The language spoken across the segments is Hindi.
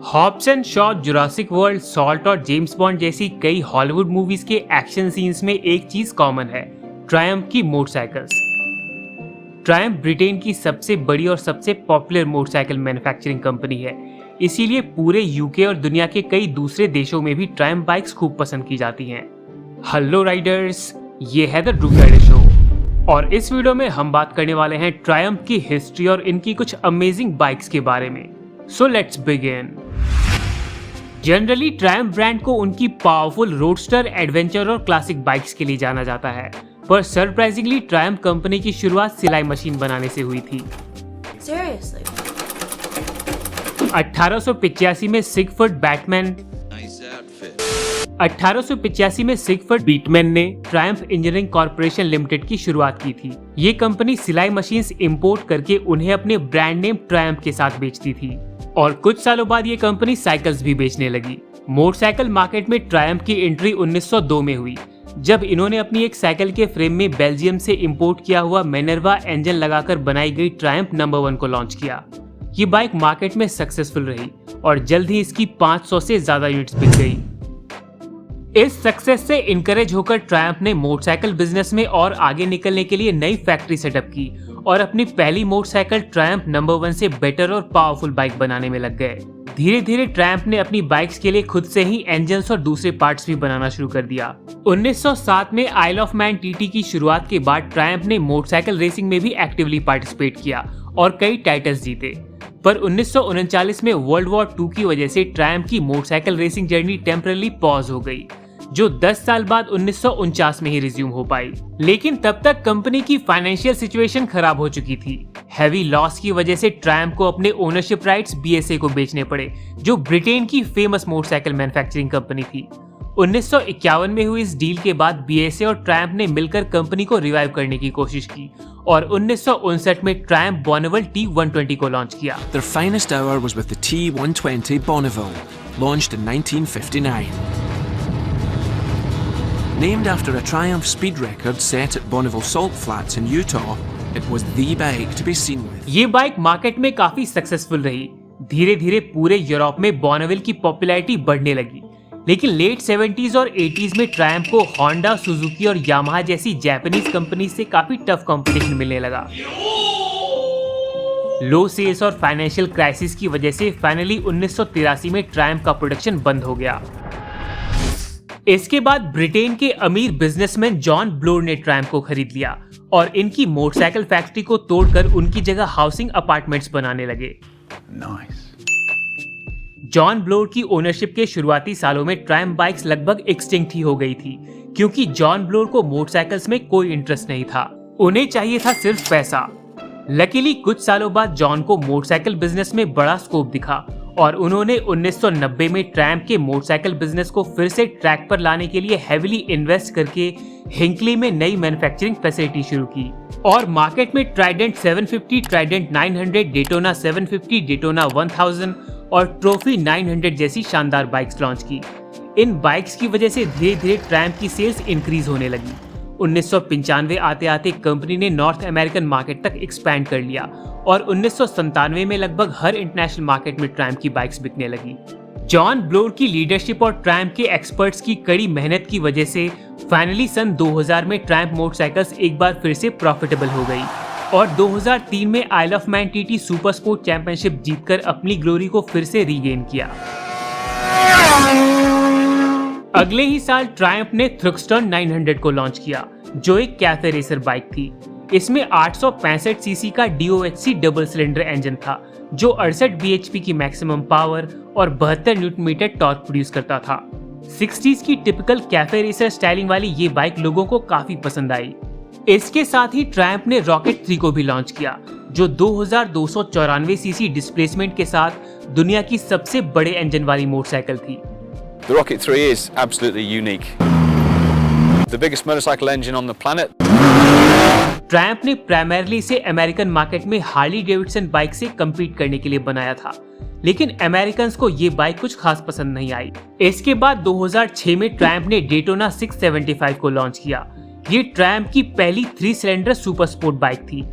Hobbs and Shaw, Jurassic World, Salt और जेम्स बॉन्ड जैसी कई हॉलीवुड मूवीज के एक्शन सीन्स में एक चीज कॉमन है, ट्रायम्फ की मोटरसाइकिल्स। ट्रायम्फ ब्रिटेन की सबसे बड़ी और सबसे पॉपुलर मोटरसाइकिल मैन्युफैक्चरिंग कंपनी है, इसीलिए पूरे यूके और दुनिया के कई दूसरे देशों में भी ट्रायम्फ बाइक्स खूब पसंद की जाती हैं। हेलो राइडर्स, ये है द ड्रूक राइडर शो और इस वीडियो में हम बात करने वाले हैं ट्रायम्फ की हिस्ट्री और इनकी कुछ अमेजिंग बाइक्स के बारे में। So let's begin. Generally Triumph brand को उनकी पावरफुल रोडस्टर, एडवेंचर और क्लासिक बाइक्स के लिए जाना जाता है, पर सरप्राइजिंगली ट्रायम्फ कंपनी की शुरुआत सिलाई मशीन बनाने से हुई थी। Seriously? 1885 में सिगफ्रिड बैटमैन 1885 में सिगफ्रिड बीटमैन ने ट्रायम्फ इंजीनियरिंग कॉर्पोरेशन लिमिटेड की शुरुआत की थी। ये कंपनी सिलाई मशीन्स इंपोर्ट करके उन्हें अपने ब्रांड नेम ट्रायम्फ के साथ बेचती थी और कुछ सालों बाद ये कंपनी साइकिल्स भी बेचने लगी। मोटरसाइकिल मार्केट में ट्रायम्फ की एंट्री 1902 में हुई, जब इन्होंने अपनी एक साइकिल के फ्रेम में बेल्जियम से इंपोर्ट किया हुआ मिनर्वा इंजन लगाकर बनाई गई ट्रायम्फ नंबर 1 को लॉन्च किया। ये बाइक मार्केट में सक्सेसफुल रही और जल्द ही इसकी 500 से ज्यादा यूनिट्स बिक गई। इस सक्सेस से इनकरेज होकर ट्रायम्फ ने मोटरसाइकिल बिजनेस में और आगे निकलने के लिए नई फैक्ट्री सेटअप की और अपनी पहली मोटरसाइकिल ट्रायम्फ नंबर 1 से बेटर और पावरफुल बाइक बनाने में लग गए। धीरे धीरे ट्रायम्फ ने अपनी बाइक्स के लिए खुद से ही इंजन्स और दूसरे पार्ट्स भी बनाना शुरू कर दिया। 1907 में आइल ऑफ मैन टीटी की शुरुआत के बाद ट्रायम्फ ने मोटरसाइकिल रेसिंग में भी एक्टिवली पार्टिसिपेट किया और कई टाइटल्स जीते, पर 1939 में वर्ल्ड वॉर 2 की वजह से ट्रायम्फ की motorcycle racing journey temporary pause हो गई, जो 10 साल बाद 1949 में ही रिज्यूम हो पाई। लेकिन तब तक कंपनी की फाइनेंशियल सिचुएशन खराब हो चुकी थी। हैवी लॉस की वजह से ट्रायम्फ को अपने ओनरशिप राइट्स बीएसए को बेचने पड़े, जो ब्रिटेन की फेमस मोटरसाइकिल मैन्युफैक्चरिंग कंपनी थी। 1951 में हुई इस डील के बाद बीएसए और ट्रायम्फ ने मिलकर कंपनी को रिवाइव करने की कोशिश की और 1959 में ट्रायम्फ बॉर्नेविल T120 को लॉन्च किया। Their finest hour was with the T120 Bonneville, launched in 1959. Named after a Triumph speed record set at Bonneville Salt Flats in Utah, it was the bike to be seen with. ये बाइक मार्केट में काफी सक्सेसफुल रही। धीरे धीरे पूरे यूरोप में बॉर्नेविल की पॉपुलैरिटी बढ़ने लगी, लेकिन लेट 70s और 80s में ट्रायम्फ को होंडा, सुजुकी और यामाहा जैसी जापानीज कंपनी से काफी टफ कंपटीशन मिलने लगा। लो सेल्स और फाइनेंशियल क्राइसिस की वजह से फाइनली 1983 में ट्रायम्फ का प्रोडक्शन बंद हो गया। इसके बाद ब्रिटेन के अमीर बिजनेसमैन जॉन ब्लोर ने ट्रायम्फ को खरीद लिया और इनकी मोटरसाइकिल फैक्ट्री को तोड़कर उनकी जगह हाउसिंग अपार्टमेंट्स बनाने लगे। जॉन ब्लोर की ओनरशिप के शुरुआती सालों में ट्रायम्फ बाइक्स लगभग एक्सटिंक्ट ही हो गई थी, क्योंकि जॉन ब्लोर को मोटरसाइकिल्स में कोई इंटरेस्ट नहीं था, उन्हें चाहिए था सिर्फ पैसा। लकीली कुछ सालों बाद जॉन को मोटरसाइकिल बिजनेस में बड़ा स्कोप दिखा और उन्होंने 1990 में ट्रायम्फ के मोटरसाइकिल बिजनेस को फिर से ट्रैक पर लाने के लिए हेविली इन्वेस्ट करके हिंकली में नई मैन्युफैक्चरिंग फैसिलिटी शुरू की और मार्केट में ट्राइडेंट 750, ट्राइडेंट 900, डेटोना 750, डेटोना 1000 और ट्रॉफी 900 जैसी शानदार बाइक्स लॉन्च की। इन बाइक्स की वजह से धीरे धीरे ट्रायम्फ की सेल्स इंक्रीज होने लगी। 1995 आते आते कंपनी ने नॉर्थ अमेरिकन मार्केट तक एक्सपैंड कर लिया और 1997 में लगभग हर इंटरनेशनल मार्केट में ट्रायम्फ की बाइक्स बिकने लगी। जॉन ब्लोर की लीडरशिप और ट्रायम्फ के एक्सपर्ट्स की कड़ी मेहनत की वजह से फाइनली सन 2000 में ट्रायम्फ मोटरसाइकिल्स एक बार फिर से प्रॉफिटेबल हो गई और 2003 में Isle of Man TT super sport championship जीतकर अपनी ग्लोरी को फिर से रीगेन किया। अगले ही साल ट्रायम्फ ने थ्रुक्सटन 900 को लॉन्च किया, जो एक कैफे रेसर बाइक थी। इसमें 865 सीसी का DOHC डबल सिलेंडर इंजन था, जो 68 bhp की मैक्सिमम पावर और 72 न्यूटन मीटर टॉर्क प्रोड्यूस करता था। 60s की टिपिकल कैफे रेसर स्टाइलिंग वाली ये बाइक लोगों को काफी पसंद आई। इसके साथ ही ट्रायम्फ ने रॉकेट 3 को भी लॉन्च किया, जो 2294 सीसी डिस्प्लेसमेंट के साथ दुनिया की सबसे बड़े इंजन वाली मोटरसाइकिल थी। The Rocket 3 is absolutely unique. The biggest motorcycle engine on the planet. Triumph ने प्राइमरली इसे अमेरिकन मार्केट में हार्ली डेविडसन बाइक से कम्पीट करने के लिए बनाया था, लेकिन अमेरिकन्स को ये बाइक कुछ खास पसंद नहीं आई। इसके बाद 2006 में ट्रायम्फ ने डेटोना 675 को लॉन्च किया। ये ट्रायम्फ की पहली 3 सिलेंडर सुपर स्पोर्ट बाइक थी।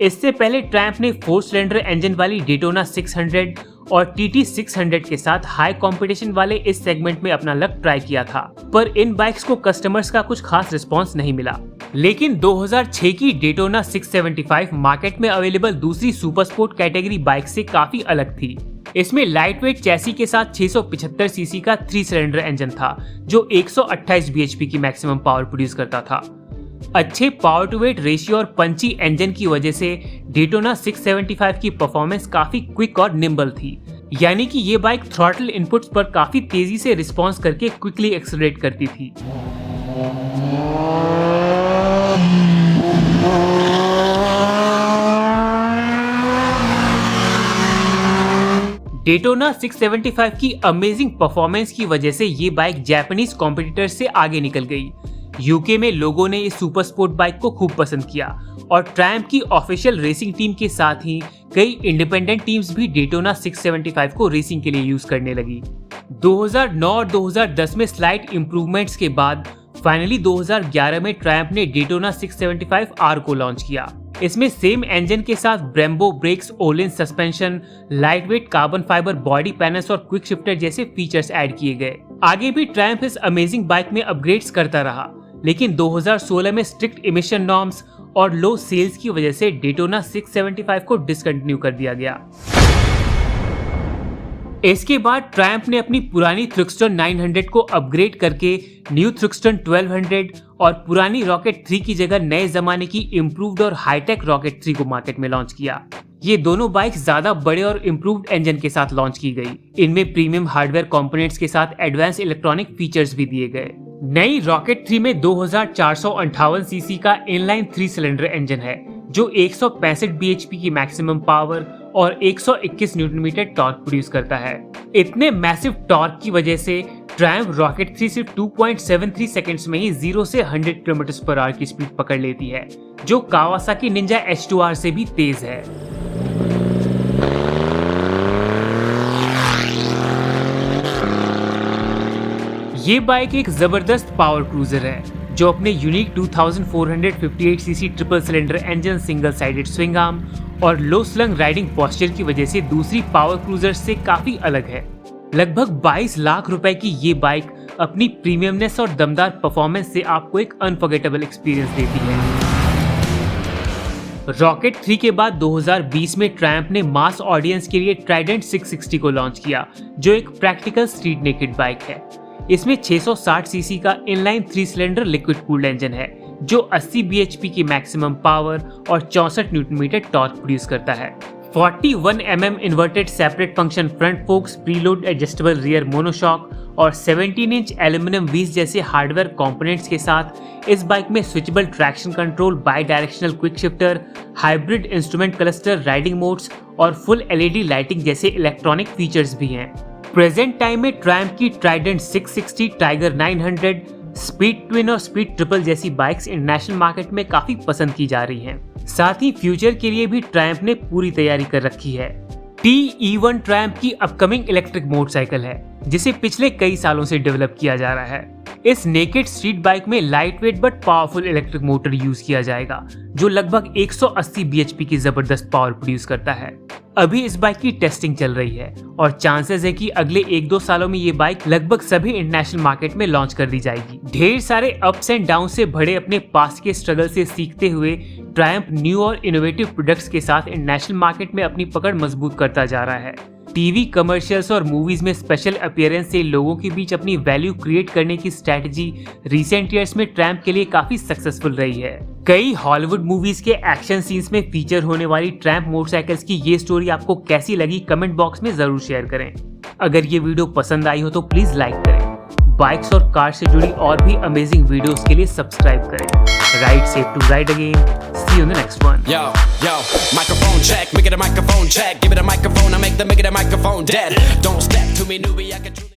इससे पहले ट्रायम्फ ने 4 सिलेंडर इंजन वाली डेटोना 600 और TT 600 के साथ हाई कंपटीशन वाले इस सेगमेंट में अपना लक ट्राई किया था, पर इन बाइक्स को कस्टमर्स का कुछ खास रिस्पांस नहीं मिला। लेकिन 2006 की डेटोना 675 मार्केट में अवेलेबल दूसरी सुपर स्पोर्ट कैटेगरी बाइक से काफी अलग थी। इसमें लाइट वेट चैसी के साथ 675 सीसी का 3 सिलेंडर इंजन था जो 128 bhp की मैक्सिमम पावर प्रोड्यूस करता था। अच्छे पावर टू वेट रेशियो और पंची इंजन की वजह से डेटोना 675 की परफॉर्मेंस काफी क्विक और निम्बल थी, यानी कि ये बाइक थ्रॉटल इनपुट्स पर काफी तेजी से रिस्पॉन्स करके क्विकली एक्सेलरेट करती थी। डेटोना 675 की अमेजिंग परफॉर्मेंस की वजह से ये बाइक जापानीज कॉम्पिटिटर से आगे निकल गई। यूके में लोगों ने इस सुपर स्पोर्ट बाइक को खूब पसंद किया और ट्रायम्फ की ऑफिशियल रेसिंग टीम के साथ ही कई इंडिपेंडेंट टीम्स भी डेटोना 675 को रेसिंग के लिए यूज करने लगी। 2009 और 2010 में स्लाइट इंप्रूवमेंट्स के बाद फाइनली 2011 में ट्रायम्फ ने डेटोना 675R को लॉन्च किया। इसमें सेम इंजन के साथ Brembo breaks, Olin suspension, lightweight carbon fibre body panels और क्विक शिफ्टर जैसे फीचर्स ऐड किए गए। आगे भी ट्रायम्फ इस अमेजिंग बाइक में अपग्रेड्स करता रहा, लेकिन 2016 में स्ट्रिक्ट इमिशन नॉर्म्स और लो सेल्स की वजह से डेटोना 675 को डिसकंटिन्यू कर दिया गया। इसके बाद ट्रायम्फ ने अपनी पुरानी थ्रुक्स्टन 900 को अपग्रेड करके न्यू थ्रुक्स्टन 1200 और पुरानी रॉकेट 3 की जगह नए जमाने की इम्प्रूव्ड और हाईटेक रॉकेट 3 को मार्केट में लॉन्च किया। ये दोनों बाइक्स ज्यादा बड़े और इम्प्रूव्ड इंजन के साथ लॉन्च की गई। इनमें प्रीमियम हार्डवेयर कंपोनेंट्स के साथ एडवांस इलेक्ट्रॉनिक फीचर्स भी दिए गए। नई रॉकेट 3 में 2458 सीसी का इनलाइन 3 सिलेंडर इंजन है जो 165 bhp की मैक्सिमम पावर और 121 न्यूटन मीटर टॉर्क प्रोड्यूस करता है। इतने मैसिव टॉर्क की वजह से ट्रायम्फ रॉकेट 3 सिर्फ 2.73 सेकंड्स में ही 0 से 100 km/h की स्पीड पकड़ लेती है, जो कावासाकी निंजा H2R से भी तेज है। ये बाइक एक जबरदस्त पावर क्रूजर है जो अपने unique 2458 CC triple cylinder engine, single sided swing arm और लो स्लंग राइडिंग पोस्चर की वजह से दूसरी पावर क्रूजर से काफी अलग है। लगभग 22 लाख रुपए की ये बाइक अपनी प्रीमियमनेस और दमदार परफॉर्मेंस से आपको एक अनफॉरगेटेबल एक्सपीरियंस देती है। रॉकेट 3 के बाद 2020 में ट्रायम्फ ने मास ऑडियंस के लिए ट्राइडेंट 660 को लॉन्च किया, जो एक प्रैक्टिकल स्ट्रीट नेकेड बाइक है। इसमें 660 सीसी का inline 3 cylinder liquid cooled engine है जो 80 bhp की मैक्सिमम पावर और 64 न्यूटन मीटर टॉर्क प्रोड्यूस करता है। 41 mm inverted separate function front focus, preload adjustable rear monoshock और 17 इंच एल्यूमिनियम व्हील्स जैसे हार्डवेयर कंपोनेंट्स के साथ इस बाइक में switchable traction control, by directional quick shifter, hybrid instrument cluster, riding modes और फुल LED लाइटिंग जैसे इलेक्ट्रॉनिक फीचर्स भी हैं। प्रेजेंट टाइम में ट्रायम्फ की ट्राइडेंट 660, टाइगर 900, स्पीड ट्विन और स्पीड ट्रिपल जैसी बाइक्स इंटरनेशनल मार्केट में काफी पसंद की जा रही हैं। साथ ही फ्यूचर के लिए भी ट्रायम्फ ने पूरी तैयारी कर रखी है। TE1 ट्रायम्फ की अपकमिंग इलेक्ट्रिक मोटरसाइकिल है जिसे पिछले कई सालों से डेवलप किया जा रहा है। इस नेकेड स्ट्रीट बाइक में light weight but powerful electric motor use किया जाएगा जो लगभग 180 bhp की जबरदस्त पावर प्रोड्यूस करता है। अभी इस बाइक की टेस्टिंग चल रही है और चांसेस है कि अगले 1-2 सालों में ये बाइक लगभग सभी इंटरनेशनल मार्केट में लॉन्च कर दी जाएगी। ढेर सारे अप्स एंड डाउन से भरे अपने पास्ट के स्ट्रगल से सीखते हुए ट्रायम्फ न्यू और इनोवेटिव प्रोडक्ट्स के साथ इंटरनेशनल मार्केट में अपनी पकड़ मजबूत करता जा रहा है। टीवी, कमर्शियल्स और मूवीज में स्पेशल अपीयरेंस से लोगों के बीच अपनी वैल्यू क्रिएट करने की स्ट्रेटजी रिसेंट ईयर्स में ट्रायम्फ के लिए काफी सक्सेसफुल रही है। कई हॉलीवुड मूवीज के एक्शन सीन्स में फीचर होने वाली ट्रायम्फ मोटरसाइकिल्स की ये स्टोरी आपको कैसी लगी कमेंट बॉक्स में जरूर शेयर करें। अगर ये वीडियो पसंद आई हो तो प्लीज लाइक करें। बाइक्स और कार से जुड़ी और भी अमेजिंग वीडियोस के लिए सब्सक्राइब करें। Ride safe to ride again. See you in the next one. Yo, microphone check, make it a microphone check. Give it a microphone, I make the microphone dead. Don't step to me, newbie, I can truly